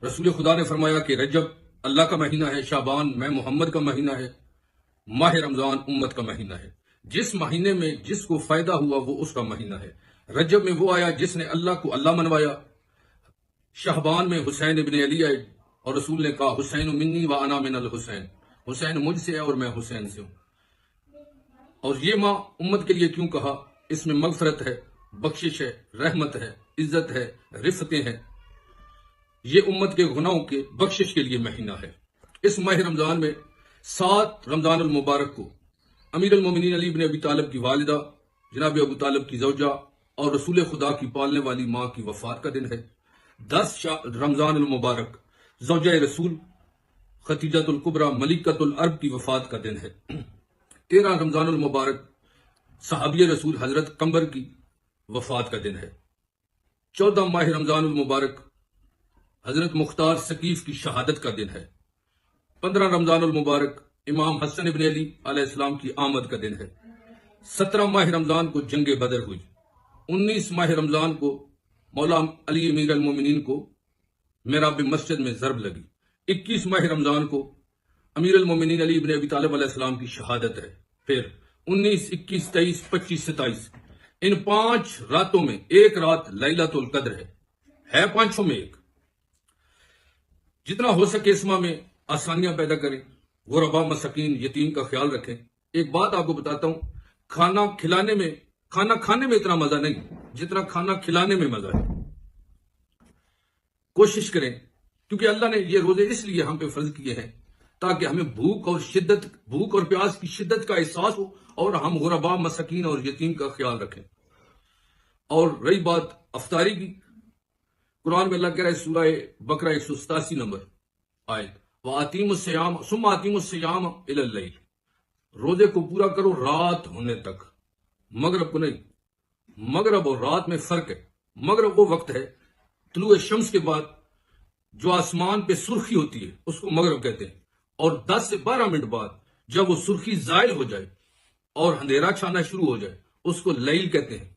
رسول خدا نے فرمایا کہ رجب اللہ کا مہینہ ہے، شعبان میں محمد کا مہینہ ہے، ماہ رمضان امت کا مہینہ ہے۔ جس مہینے میں جس کو فائدہ ہوا وہ اس کا مہینہ ہے۔ رجب میں وہ آیا جس نے اللہ کو اللہ منوایا، شعبان میں حسین ابن علی آئے اور رسول نے کہا حسین منی و انا من الحسین، حسین مجھ سے ہے اور میں حسین سے ہوں۔ اور یہ ماہ امت کے لیے کیوں کہا؟ اس میں مغفرت ہے، بخشش ہے، رحمت ہے، عزت ہے، رفتیں ہیں۔ یہ امت کے گناہوں کے بخشش کے لیے مہینہ ہے۔ اس ماہ رمضان میں 7 رمضان المبارک کو امیر المومنین علی بن ابی طالب کی والدہ جناب ابو طالب کی زوجہ اور رسول خدا کی پالنے والی ماں کی وفات کا دن ہے۔ 10 رمضان المبارک زوجہ رسول خدیجۃ الکبریٰ ملکۃ العرب کی وفات کا دن ہے۔ 13 رمضان المبارک صحابی رسول حضرت قمر کی وفات کا دن ہے۔ 14 ماہ رمضان المبارک حضرت مختار ثقیف کی شہادت کا دن ہے۔ 15 رمضان المبارک امام حسن ابن علی علیہ السلام کی آمد کا دن ہے۔ 17 ماہ رمضان کو جنگ بدر ہوئی۔ 19 ماہ رمضان کو مولا علی امیر المومنین کو محراب مسجد میں ضرب لگی۔ 21 ماہ رمضان کو امیر المومنین علی ابن ابی طالب علیہ السلام کی شہادت ہے۔ پھر 19، 21، 23، 25، 27 ان 5 راتوں میں ایک رات لیلۃ القدر ہے 5 میں ایک۔ جتنا ہو سکے اس ماہ میں آسانیاں پیدا کریں، غربا مساکین یتیم کا خیال رکھیں۔ ایک بات آپ کو بتاتا ہوں، کھانا کھانے میں اتنا مزہ نہیں جتنا کھانا کھلانے میں مزہ ہے۔ کوشش کریں، کیونکہ اللہ نے یہ روزے اس لیے ہم پہ فرض کیے ہیں تاکہ ہمیں بھوک اور پیاس کی شدت کا احساس ہو اور ہم غربا مساکین اور یتیم کا خیال رکھیں۔ اور رہی بات افطاری کی، قرآن میں اللہ کہہ رہا ہے سورہ بقرہ 187 نمبر آیت، وَآتِیمُ الصِّيَامَ ثُمَّ آتِیمُ الصِّيَامَ إِلَى اللَّيْلِ، روزے کو پورا کرو رات ہونے تک، مغرب کو نہیں۔ مغرب اور رات میں فرق ہے۔ مغرب وہ وقت ہے طلوع شمس کے بعد جو آسمان پہ سرخی ہوتی ہے اس کو مغرب کہتے ہیں، اور 10 سے 12 منٹ بعد جب وہ سرخی زائل ہو جائے اور اندھیرا چھانا شروع ہو جائے اس کو لیل کہتے ہیں۔